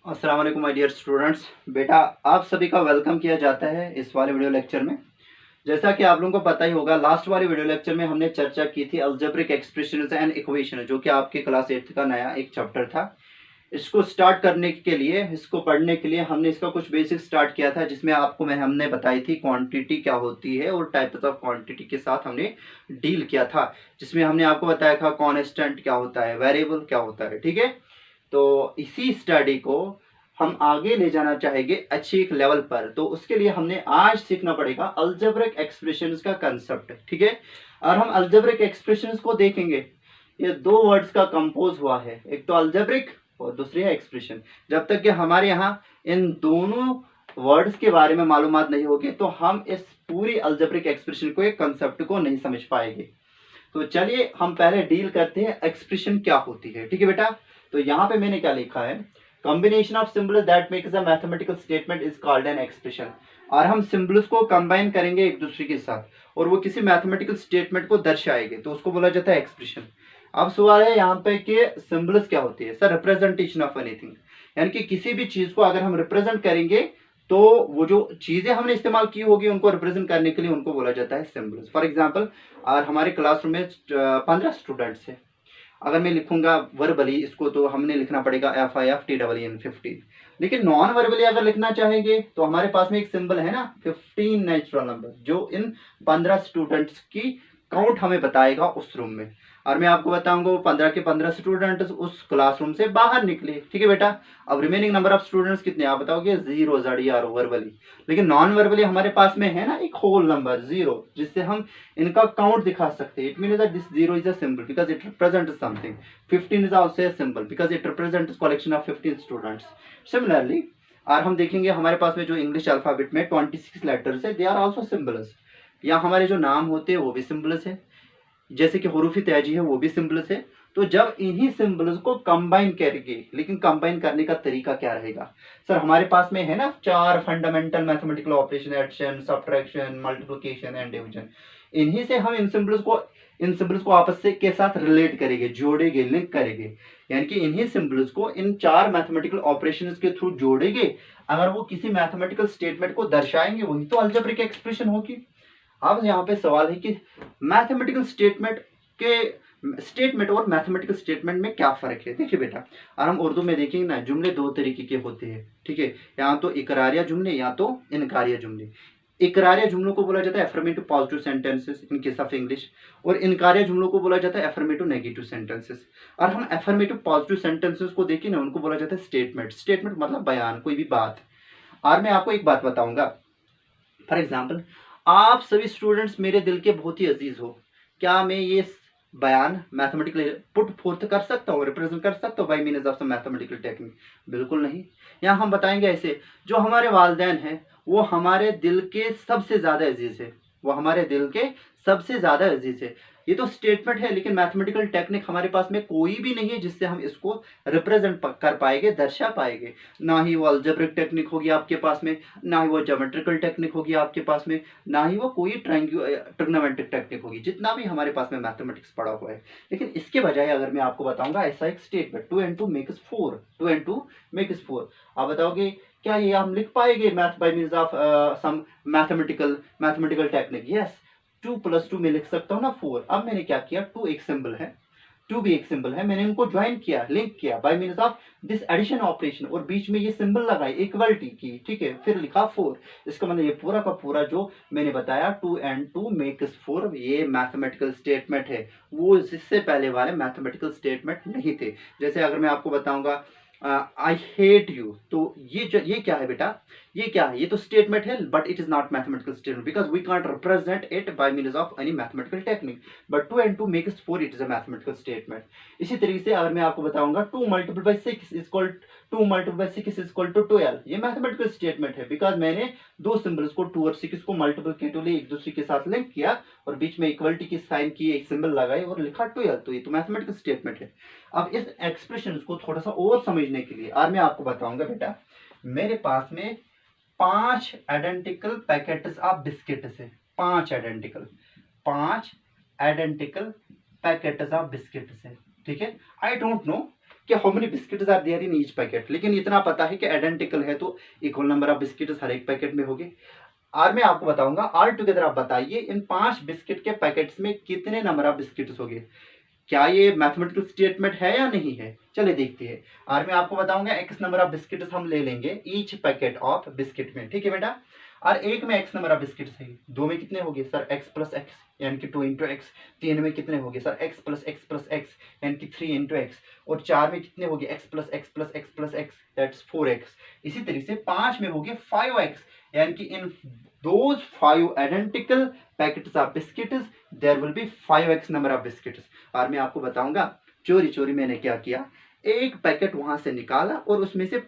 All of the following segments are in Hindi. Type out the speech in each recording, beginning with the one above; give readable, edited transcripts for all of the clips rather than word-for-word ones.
अस्सलाम वालेकुम माय डियर स्टूडेंट्स। बेटा, आप सभी का वेलकम किया जाता है इस वाले वीडियो लेक्चर में। जैसा कि आप लोगों को पता ही होगा, लास्ट वाले वीडियो लेक्चर में हमने चर्चा की थी अलजेब्रिक एक्सप्रेशंस एंड इक्वेशन, जो कि आपके क्लास 8 का नया एक चैप्टर था। इसको स्टार्ट करने के लिए, इसको पढ़ने के लिए हमने इसका कुछ बेसिक स्टार्ट किया था, जिसमें आपको हमने बताई थी क्वांटिटी क्या होती है और टाइप्स ऑफ क्वांटिटी के साथ हमने डील किया था। जिसमें हमने आपको बताया था कांस्टेंट क्या होता है, वेरिएबल क्या होता है। ठीक है, तो इसी स्टडी को हम आगे ले जाना चाहेंगे अच्छी एक लेवल पर। तो उसके लिए हमने आज सीखना पड़ेगा अलजेब्रिक एक्सप्रेशंस का कंसेप्ट। ठीक है, और हम अलजेब्रिक एक्सप्रेशंस को देखेंगे। ये दो वर्ड्स का कंपोज हुआ है, एक तो अलजेब्रिक और दूसरी है एक्सप्रेशन। जब तक कि हमारे यहाँ इन दोनों वर्ड्स के बारे में मालूमात नहीं होगी, तो हम इस पूरी अलजेब्रिक एक्सप्रेशन को, एक कंसेप्ट को नहीं समझ पाएंगे। तो चलिए हम पहले डील करते हैं एक्सप्रेशन क्या होती है। ठीक है बेटा, तो यहाँ पे मैंने क्या लिखा है, combination of symbols that makes a mathematical statement is called an expression. और हम सिंबल्स को कंबाइन करेंगे एक दूसरे के साथ और वो किसी मैथमेटिकल स्टेटमेंट को दर्शाएंगे, तो उसको बोला जाता है एक्सप्रेशन। अब सवाल है यहाँ पे कि सिंबल्स क्या होती है। सर, रिप्रेजेंटेशन ऑफ एनीथिंग, यानी कि किसी भी चीज को अगर हम रिप्रेजेंट करेंगे तो वो जो चीजें हमने इस्तेमाल की होगी उनको रिप्रेजेंट करने के लिए उनको बोला जाता है सिंबल्स। फॉर एग्जांपल, और हमारे क्लासरूम में 15 स्टूडेंट्स हैं। अगर मैं लिखूंगा वर्बली इसको, तो हमने लिखना पड़ेगा FIFTEEN 15। लेकिन नॉन वर्बली अगर लिखना चाहेंगे तो हमारे पास में एक सिंबल है ना, 15 नेचुरल नंबर, जो इन 15 स्टूडेंट्स की काउंट हमें बताएगा उस रूम में। और मैं आपको बताऊंगा वो 15 के 15 स्टूडेंट उस क्लासरूम से बाहर निकले। ठीक है बेटा, अब रिमेनिंग नंबर ऑफ स्टूडेंट्स कितने आप बताओगे? 0 ZER वर्बली। लेकिन नॉन वर्बली हमारे पास में है ना एक होल नंबर 0, जिससे हम इनका काउंट दिखा सकते हैं। It mean that this 0 is a symbol because it represents something. 15 is also a symbol because it represents collection of 15 students. Similarly, और हम देखेंगे हमारे पास में जो इंग्लिश अल्फाबेट में 26 लेटर्स है, दे आर आल्सो सिंबल्स। या हमारे जो नाम होते हैं वो भी सिंबल्स है, जैसे कि हुरूफ तैजी है वो भी सिंबल्स है। तो जब इन्हीं सिंबल्स को कंबाइन करेंगे, लेकिन कंबाइन करने का तरीका क्या रहेगा? सर, हमारे पास में है ना 4 fundamental mathematical operation, addition, subtraction, multiplication and division. इन्हीं से हम इन सिंबल्स को आपस से के साथ रिलेट करेंगे, जोड़ेंगे, लिंक करेंगे। यानी कि इन्हीं सिंबल्स को इन 4 मैथमेटिकल ऑपरेशंस के थ्रू जोड़ेंगे। अगर वो किसी मैथमेटिकल स्टेटमेंट को दर्शाएंगे, वही तो अलजेब्रिक एक्सप्रेशन होगी। अब यहाँ पे सवाल है कि मैथमेटिकल स्टेटमेंट और मैथमेटिकल स्टेटमेंट में क्या फर्क है। देखिए बेटा, और हम उर्दू में देखेंगे ना, जुमले दो तरीके के होते हैं। ठीक है, यहाँ तो इकरारिया जुमले या तो इनकारिया जुमले। इकरारिया जुमलों को बोला जाता है affirmative positive sentences in case of English, और इनकारिया जुमलों को बोला जाता है एफर्मेटिव नेगेटिव सेंटेंसेस। और हम एफर्मेटिव पॉजिटिव सेंटेंसेस को देखें ना, उनको बोला जाता है स्टेटमेंट। स्टेटमेंट मतलब बयान, कोई भी बात। और मैं आपको एक बात बताऊंगा, फॉर एग्जाम्पल, आप सभी स्टूडेंट्स मेरे दिल के बहुत ही अजीज हो। क्या मैं ये बयान मैथमेटिकली पुट फोर्थ कर सकता हूँ, रिप्रेजेंट कर सकता हूँ by means of mathematical technique? बिल्कुल नहीं। यहाँ हम बताएंगे ऐसे, जो हमारे वालिदैन हैं वो हमारे दिल के सबसे ज्यादा अजीज है, वो हमारे दिल के सबसे ज्यादा अजीज है। ये तो स्टेटमेंट है, लेकिन मैथमेटिकल टेक्निक हमारे पास में कोई भी नहीं है जिससे हम इसको रिप्रेजेंट कर पाएंगे, दर्शा पाएंगे। ना ही वो अलजेब्रिक टेक्निक होगी आपके पास में, ना ही वो ज्योमेट्रिकल टेक्निक होगी आपके पास में, ना ही वो कोई ट्रिग्नोमेट्रिक टेक्निक होगी, जितना भी हमारे पास में मैथमेटिक्स पढ़ा हुआ है। लेकिन इसके बजाय अगर मैं आपको बताऊंगा ऐसा एक statement, 2 and 2 makes 4, 2 and 2 makes 4, आप बताओगे क्या ये हम लिख पाएंगे math by means of some mathematical technique? Yes, 2 + 2 में लिख सकता हूँ ना 4। अब मैंने क्या किया, 2 एक सिंबल है, 2 भी एक सिंबल है, मैंने इनको ज्वाइन किया, लिंक किया by means of this addition operation, और बीच में ये सिंबल लगाई इक्वलिटी की। ठीक है, फिर लिखा 4। इसका मतलब ये पूरा का पूरा जो मैंने बताया 2 and 2 मेक्स 4, ये मैथमेटिकल स्टेटमेंट है। वो जिससे पहले वाले मैथमेटिकल स्टेटमेंट नहीं थे। जैसे अगर मैं आपको बताऊंगा आई हेट यू, तो ये क्या है बेटा? ये क्या है? ये तो स्टेटमेंट है, but it is not mathematical statement because we can't represent it by means of any mathematical technique. But 2 and 2 makes 4, it is a mathematical statement. इसी तरीके से अगर मैं आपको बताऊंगा 2 × 6 इक्वल 2 × 6 इक्वल टू 12, ये मैथमेटिकल स्टेटमेंट है बिकॉज मैंने दो सिंबल्स को 2 और 6 को मल्टीप्लिकेटिवली एक दूसरे के साथ लिंक किया और बीच में इक्वलिटी की साइन की, एक सिंबल लगाई और लिखा 12, तो ये तो मैथमेटिकल स्टेटमेंट है। अब इस एक्सप्रेशन को थोड़ा सा और समझने के लिए और मैं आपको बताऊंगा बेटा, मेरे पास में 5 आइडेंटिकल पैकेट्स ऑफ बिस्किट्स है, 5 आइडेंटिकल पैकेट्स ऑफ बिस्किट्स है। ठीक है, आई डोंट नो कि how many biscuits are there in each packet, लेकिन इतना पता है कि आइडेंटिकल है तो इक्वल नंबर ऑफ बिस्किट्स हर एक पैकेट में होगी। और मैं आपको बताऊंगा ऑल टुगेदर आप बताइए इन 5 बिस्किट के पैकेट्स में कितने नंबर ऑफ बिस्किट्स होंगे। क्या ये मैथमेटिकल स्टेटमेंट है या नहीं है, चलिए देखते हैं। और मैं आपको बताऊंगा एक्स नंबर ऑफ बिस्किट्स हम ले लेंगे ईच पैकेट ऑफ बिस्किट में, ठीक है बेटा। और एक में एक्स नंबर ऑफ बिस्किट्स है, दो में कितने होंगे सर एक्स प्लस एक्स यानी कि 2 इंटू एक्स, तीन में कितने होंगे सर एक्स प्लस एक्स यानी कि 3 इंटू एक्स, और चार में कितने होंगे x plus x plus x plus x that's 4x। इसी तरीके से 5 में होंगे 5x यानी कि इन those 5 identical packets of biscuits there will be 5x number of biscuits। और मैं आपको बताऊंगा चोरी चोरी मैंने क्या किया, एक पैकेट वहां से निकाला और उसमें से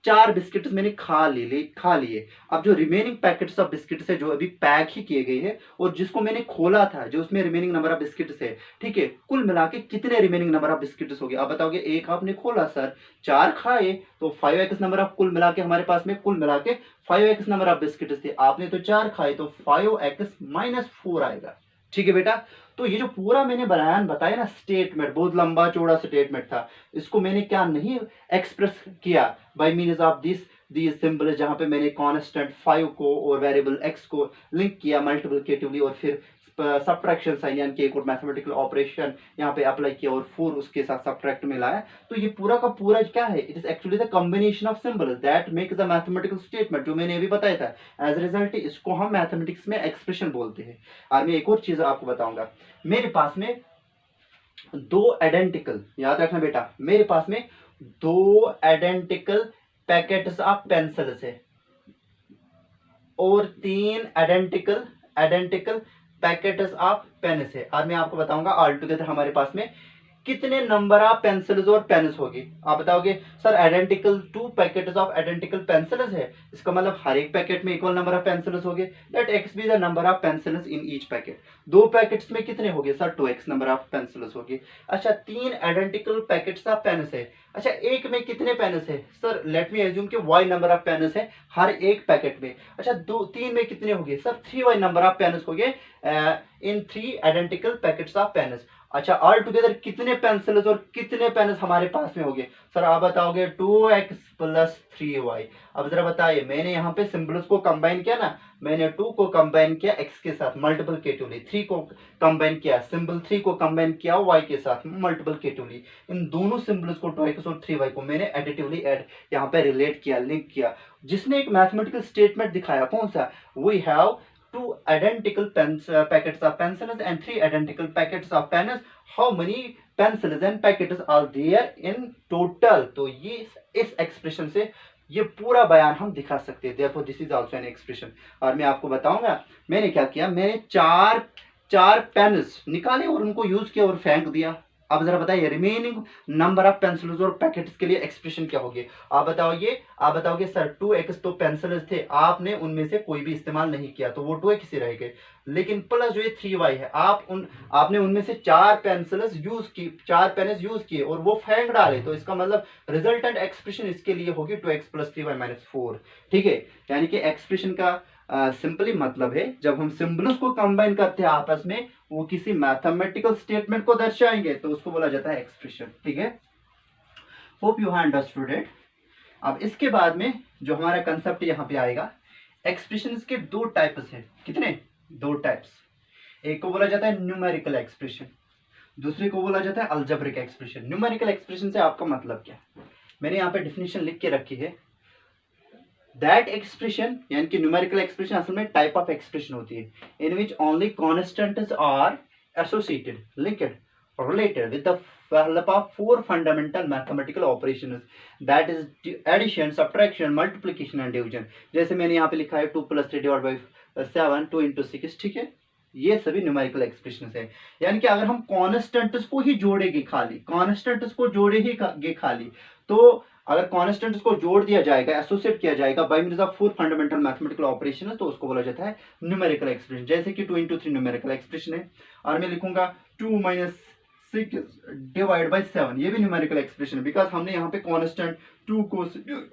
4 बिस्किट्स मैंने खा लिए। अब जो रिमेनिंग पैकेट्स ऑफ बिस्किट्स है जो अभी पैक ही किए गए हैं और जिसको मैंने खोला था जो उसमें रिमेनिंग नंबर ऑफ बिस्किट्स है, ठीक है, कुल मिला के कितने रिमेनिंग नंबर ऑफ बिस्किट्स हो गए आप बताओगे। एक आपने खोला सर, 4 खाए तो 5x नंबर ऑफ कुल मिला के हमारे पास में कुल मिला के 5x नंबर ऑफ बिस्किट्स थे, आपने तो 4 खाए तो 5x माइनस 4 आएगा, ठीक है बेटा। तो ये जो पूरा मैंने बताया ना स्टेटमेंट, बहुत लंबा चौड़ा स्टेटमेंट था, इसको मैंने क्या नहीं एक्सप्रेस किया bye means of this symbol, जहां पे मैंने कांस्टेंट 5 को और वेरिएबल x को लिंक किया मल्टीप्लिकेटिवली और फिर सब्ट्रैक्शन साइन यानी कि एक और मैथमेटिकल ऑपरेशन यहाँ पे अप्लाई किया और 4 उसके साथ सब्ट्रैक्ट में लाया। तो ये पूरा का पूरा क्या है, it is actually the combination of symbols that make the mathematical statement, जो मैंने अभी बताया था। एज ए रिजल्ट इसको हम मैथमेटिक्स में एक्सप्रेशन बोलते हैं। और मैं एक और चीज आपको बताऊंगा, मेरे पास में 2 आइडेंटिकल, याद रखना बेटा, मेरे पास में 2 आइडेंटिकल पैकेट्स ऑफ पेंसिल्स है और 3 आइडेंटिकल पैकेट्स ऑफ पेन्स है। और मैं आपको बताऊंगा ऑल टुगेदर हमारे पास में कितने नंबर ऑफ पेंसिल्स और पेन्स होगी। आप बताओगे sir identical 2 packets of identical pencils है, इसका मतलब हर एक पैकेट में इक्वल नंबर ऑफ पेंसिल्स होंगे, let x be the number of pencils in each packet. 2 packets में कितने होंगे sir 2x number of pencils होगी। अच्छा 3 आइडेंटिकल पैकेट्स ऑफ पेन्स है, अच्छा एक में कितने पेन्स है सर, लेट मी एज्यूम कि y नंबर ऑफ पेन्स है हर एक पैकेट में। अच्छा 3 में कितने होंगे sir 3y number of pens होंगे इन 3 आइडेंटिकल पैकेट्स ऑफ पेन्स। अच्छा ऑल टुगेदर कितने पेंसिल्स और कितने पेन्स हमारे पास में होंगे सर, आप बताओगे 2x प्लस 3y। अब जरा बताइए, मैंने यहाँ पे सिंबल्स को कंबाइन किया ना, मैंने 2 को कंबाइन किया x के साथ मल्टीप्लिकेटिवली, 3 को कंबाइन किया सिंबल 3 को कंबाइन किया y के साथ मल्टीप्लिकेटिवली, इन दोनों सिंबल्स को 2x और 3y को मैंने एडिटिवली ऐड यहाँ पे रिलेट किया, लिंक किया, जिसने एक मैथमेटिकल स्टेटमेंट दिखाया। कौन सा, we have 2 identical packets of pencils and 3 identical packets of pens, how many pencils and packets are there in total। तो ये इस एक्सप्रेशन से ये पूरा बयान हम दिखा सकते हैं, therefore this is also an expression। और मैं आपको बताऊंगा मैंने क्या किया, मैंने चार पेन्स निकाले और उनको यूज किया और फेंक दिया। अब जरा बताइए रिमेनिंग नंबर ऑफ पेंसिल्स और पैकेट्स के लिए एक्सप्रेशन क्या होगी। आप बताओगे सर 2x तो पेंसिल्स थे, आपने उनमें से कोई भी इस्तेमाल नहीं किया तो वो 2x ही रह गए, लेकिन प्लस जो ये 3y है आपने उनमें से 4 पेंसिल्स यूज की, 4 पेन्स यूज किए और वो फेंक डाले, तो इसका मतलब रिजल्टेंट एक्सप्रेशन इसके लिए होगी 2x प्लस 3y माइनस 4, ठीक है। यानी कि एक्सप्रेशन का सिंपली मतलब है जब हम सिंबल्स को कंबाइन करते हैं आपस में वो किसी मैथमेटिकल स्टेटमेंट को दर्शाएंगे तो उसको बोला जाता है एक्सप्रेशन, ठीक है। Hope you have understood it. अब इसके बाद में जो हमारा कंसेप्ट यहाँ पे आएगा, एक्सप्रेशंस के 2 टाइप्स हैं, कितने 2 टाइप्स, एक को बोला जाता है न्यूमेरिकल एक्सप्रेशन, दूसरे को बोला जाता है अलजेब्रिक एक्सप्रेशन। न्यूमेरिकल एक्सप्रेशन से आपका मतलब क्या, मैंने यहाँ पे डिफिनेशन लिख के रखी है, दैट एक्सप्रेशन यानी कि न्यूमेरिकल एक्सप्रेशन असल में टाइप ऑफ एक्सप्रेशन होती है in which only constants are associated, linked, related with the help of 4 fundamental mathematical operations, that is addition, subtraction, multiplication and division। जैसे मैंने यहाँ पे लिखा है 2 + 3 / 7 2 × 6, ठीक है, ये सभी न्यूमेरिकल एक्सप्रेशंस है। यानी कि अगर हम कॉन्स्टेंट्स को ही जोड़ेंगे खाली, कॉन्स्टेंट्स को जोड़ेंगे खाली, तो अगर कॉन्स्टेंट्स को जोड़ दिया जाएगा, एसोसिएट किया जाएगा bye means of 4 fundamental mathematical operations, तो उसको बोला जाता है न्यूमेरिकल एक्सप्रेशन। जैसे कि 2 × 3 न्यूमेरिकल एक्सप्रेशन है, और मैं लिखूंगा 2 - 6 / 7, ये भी न्यूमेरिकल एक्सप्रेशन है, बिकॉज हमने यहाँ पे कांस्टेंट 2 को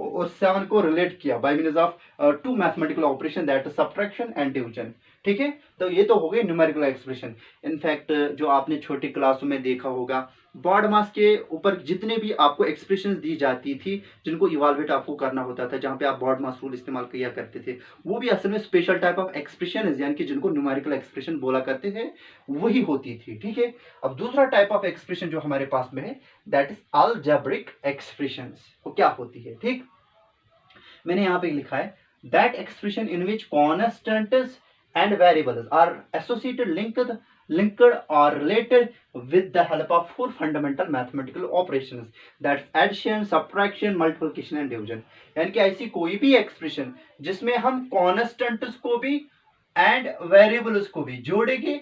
और 7 को रिलेट किया by means of 2 mathematical operation, that is subtraction and division, ठीक है। तो ये तो हो गई न्यूमेरिकल एक्सप्रेशन। इनफैक्ट जो आपने छोटी क्लासों में देखा होगा बॉडी मास के ऊपर जितने भी आपको एक्सप्रेशंस दी जाती थी, जिनको इवाल्युएट आपको करना होता था, जहाँ पे आप बॉडी मास रूल इस्तेमाल किया करते थे, वो भी असल में स्पेशल टाइप ऑफ एक्सप्रेशन यानी कि जिनको न्यूमेरिकल एक्सप्रेशन बोला करते थे, वही होती थी। ठीक है, अब दूसरा टाइप ऑफ एक्सप्रेशन जो हमारे पास में है, दैट इज अलजेब्रिक एक्सप्रेशंस। वो क्या होती है? ठीक, मैंने यहाँ पे लिखा है that expression in which constants and variables are associated linked or related with the help of four fundamental mathematical operations, that's addition, subtraction, multiplication and division। यानी कि ऐसी कोई भी एक्सप्रेशन जिसमें हम कॉन्स्टेंट्स को भी एंड वेरिएबल्स को भी जोड़ेंगे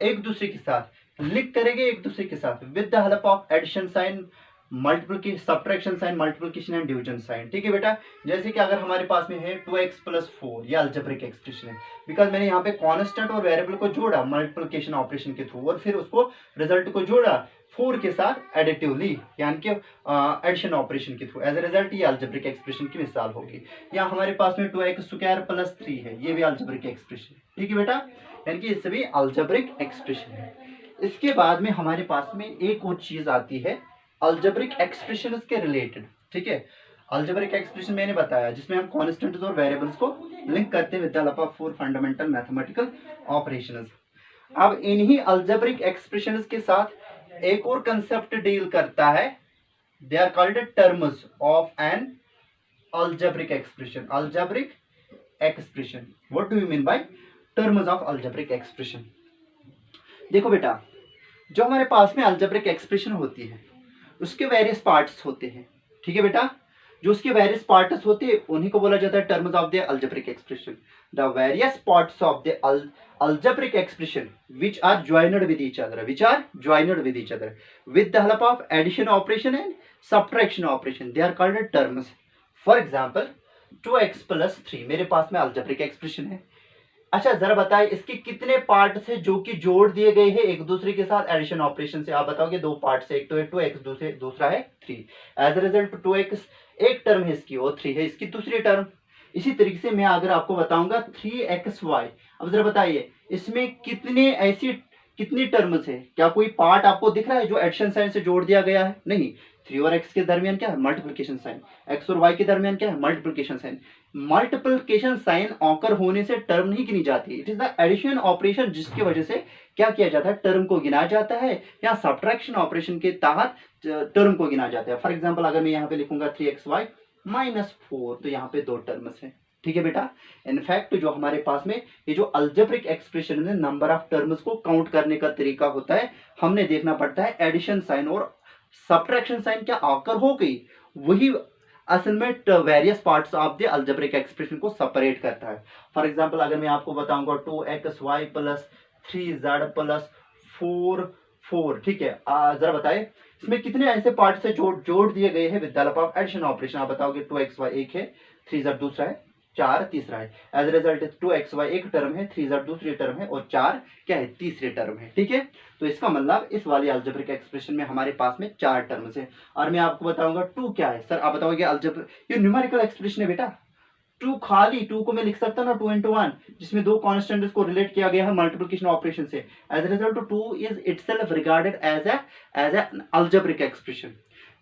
एक दूसरे के साथ, लिंक करेंगे एक दूसरे के साथ with the help of addition sign, multiplication, subtraction sign, multiplication and division sign. ठीक है बेटा, जैसे कि अगर हमारे पास में है 2x + 4, ये अलजेब्रिक एक्सप्रेशन है, बिकॉज मैंने यहाँ पे कांस्टेंट और वेरिएबल को जोड़ा मल्टीप्लिकेशन ऑपरेशन के थ्रू और फिर उसको रिजल्ट को जोड़ा 4 के साथ एडिटिवली यानी कि एडिशन ऑपरेशन के थ्रू, एज ए रिजल्ट ये अलजेब्रिक एक्सप्रेशन की मिसाल होगी। यहाँ हमारे पास में 2x² + 3 है, ये भी अलजेब्रिक एक्सप्रेशन है। ठीक है बेटा, यानी कि ये सभी अलजेब्रिक एक्सप्रेशन है। इसके बाद में हमारे पास में एक और चीज आती है अलजेब्रिक एक्सप्रेशन के रिलेटेड। ठीक है, अलजेब्रिक एक्सप्रेशन मैंने बताया जिसमें हम कॉन्स्टेंट्स और वेरिएबल्स को लिंक करते हैं with the help of 4 fundamental mathematical operations. अब इन्हीं अलजेब्रिक एक्सप्रेशंस के साथ एक और कंसेप्ट डील करता है, they are called terms of an algebraic expression. Algebraic expression, what do you mean by terms of algebraic expression? देखो बेटा, जो हमारे पास में अलजेब्रिक एक्सप्रेशन होती है उसके वेरियस पार्ट्स होते हैं। ठीक है बेटा, जो उसके वेरियस पार्ट्स होते हैं उन्हीं को बोला जाता है terms of the algebraic expression. The various parts of the algebraic expression which are joined with each other, with the help of addition operation and subtraction operation, they are called terms। For example 2x + 3 मेरे पास में अलजेब्रिक एक्सप्रेशन है। अच्छा जरा बताइए इसके कितने पार्ट से जो कि जोड़ दिए गए हैं एक दूसरे के साथ एडिशन ऑपरेशन से? आप बताओगे 2 पार्ट से, एक तो है 2x, दूसरा है 3। एज ए रिजल्ट 2x एक टर्म है इसकी और 3 है इसकी दूसरी टर्म। इसी तरीके से मैं अगर आपको बताऊंगा 3xy, अब जरा बताइए इसमें कितनी टर्म्स है? क्या कोई पार्ट आपको दिख रहा है जो एडिशन साइन से जोड़ दिया गया है? नहीं। 3 और x के दरमियान क्या है? Multiplication sign. x और y के दरमियान क्या है? Multiplication sign. Multiplication sign occur होने से टर्म नहीं गिनी जाती, it is the addition operation जिसकी वजह से क्या किया जाता है? टर्म को गिना जाता है, या सब्ट्रैक्शन ऑपरेशन के तहत टर्म को गिना जाता है। फॉर एग्जांपल अगर मैं यहाँ पे लिखूंगा 3xy - 4, तो यहाँ पे 2 टर्म्स है। ठीक है बेटा, इनफैक्ट जो हमारे पास में ये जो अलजेब्रिक एक्सप्रेशन में नंबर ऑफ टर्म्स को काउंट करने का तरीका होता है, हमने देखना पड़ता है एडिशन साइन और सब्ट्रैक्शन साइन क्या आकर हो गई, वही असल में various parts of the algebraic expression को सेपरेट करता है। फॉर एग्जांपल अगर मैं आपको बताऊंगा 2xy + 3z + 4, ठीक है, जरा बताए इसमें कितने ऐसे पार्ट से जोड़ दिए गए हैं with the help of addition operation? आप बताओगे 2xy एक है, 3z दूसरा है, 4 तीसरा है। एज ए रिजल्ट 2xy एक टर्म है, 3z दूसरी टर्म है और 4 क्या है? तीसरी टर्म है। ठीक है, तो इसका मतलब इस वाली अलजेब्रिक एक्सप्रेशन में हमारे पास में 4 टर्म्स है। और मैं आपको बताऊंगा 2 क्या है? सर आप बताओगे अलजेब्रिक, ये न्यूमेरिकल एक्सप्रेशन है बेटा। 2 खाली 2 को मैं लिख सकता ना 2 × 1, जिसमें 2 कॉन्स्टेंट्स को रिलेट किया गया है मल्टीप्लिकेशन ऑपरेशन से। As a result 2 is itself regarded as a algebraic expression,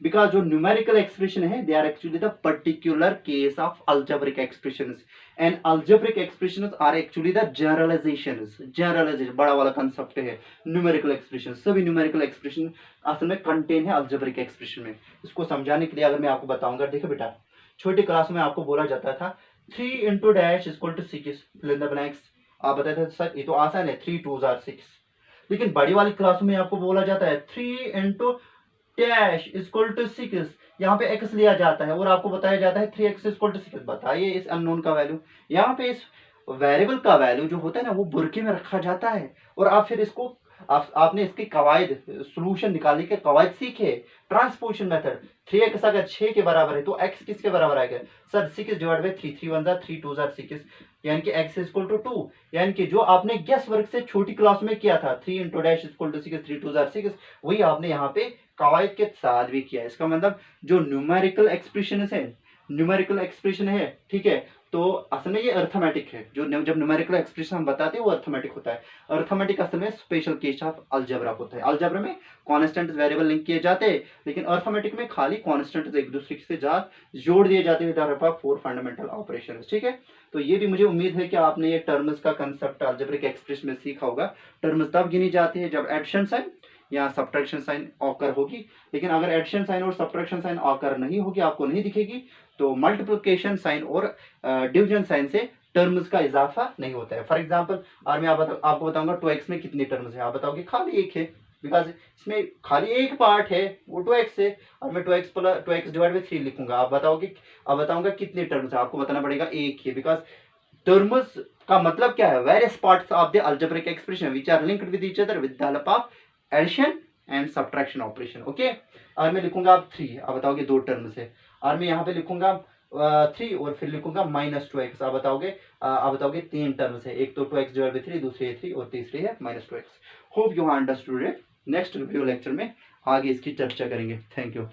because जो न्यूमेरिकल एक्सप्रेशन है they are actually the particular case of algebraic expressions, and algebraic expressions are actually the generalisations. बड़ा वाला कंसेप्ट है न्यूमेरिकल एक्सप्रेशन। सभी न्यूमेरिकल एक्सप्रेशन असल में कंटेन है अलजेब्रिक एक्सप्रेशन में। इसको समझाने के लिए अगर मैं आपको बताऊंगा, देखो बेटा छोटी क्लास में आपको बोला जाता था 3 × dash = 6, fill in the blanks. आप बताते थे सर ये तो आसान है, 3 × 2 = 6। लेकिन बड़ी वाली क्लास में आपको बोला जाता है 3 × डैश = 6, यहाँ पे x लिया जाता है और आपको बताया जाता है 3x = 6। बताइए इस अननोन का वैल्यू, यहाँ पे इस वेरिएबल का वैल्यू जो होता है ना वो बुरके में रखा जाता है और आप फिर इसको आपने इसकी कवायद सोल्यूशन निकालने के कवायद सीखे। ट्रांसपोजिशन मेथड, 3x अगर 6 के बराबर है तो x किसके बराबर आएगा? सर 6 / 3, 3 × 1 = 3, 2 = 6, यानी कि x = 2। यानी कि जो आपने गेस वर्क से छोटी क्लास में किया था 3 × डैश = 6, 3 × 2 = 6, वही आपने यहाँ पे कवायद के साथ भी किया। इसका मतलब जो न्यूमेरिकल एक्सप्रेशन है, ठीक है, तो असल में ये अर्थमेटिक है, जो जब न्यूमेरिकल एक्सप्रेशन हम बताते हैं वो अर्थमेटिक होता है। अर्थमेटिक असल में स्पेशल केस ऑफ अलजेब्रा होता है। अलजेब्रा में कॉन्स्टेंट वेरिएबल लिंक किए जाते हैं, लेकिन अर्थमेटिक में खाली कॉन्स्टेंट एक दूसरे से जोड़ दिए जाते हैं with help of 4 fundamental operation. ठीक है, तो ये भी मुझे उम्मीद है कि आपने ये टर्म्स का कंसेप्ट अलजेब्रिक एक्सप्रेशन में सीखा होगा। टर्म्स तब गिनी जाती है जब एडिशन साइन या सब्ट्रैक्शन साइन ऑकर होगी, लेकिन अगर एडिशन साइन और सब्ट्रैक्शन साइन ऑकर नहीं होगी, आपको नहीं दिखेगी, तो मल्टीप्लिकेशन साइन और डिवीजन साइन से टर्म्स का इजाफा नहीं होता है। फॉर एग्जांपल, और मैं आपको बताऊंगा 2x में कितनी टर्म्स है, आप बताओगे खाली एक है, बिकॉज इसमें खाली एक पार्ट है वो 2x है, और मैं 2x डिवाइड बाई 3 लिखूंगा। आप बताऊंगा कितने टर्म्स है, आपको बताना पड़ेगा एक ही, बिकॉज टर्म्स का मतलब क्या है, various parts of the algebraic expression which are linked with each other with the help of addition and subtraction operation. Okay, और मैं लिखूंगा आप 3, आप बताओगे 2 टर्म्स है, और मैं यहाँ पे लिखूंगा 3 और फिर लिखूंगा -2x, आप बताओगे 3 टर्म्स है, एक तो 2x डिवाइड बाई 3, दूसरी है 3 और तीसरी है -2x। Hope you understood it. Next video lecture में आगे इसकी चर्चा करेंगे। Thank you.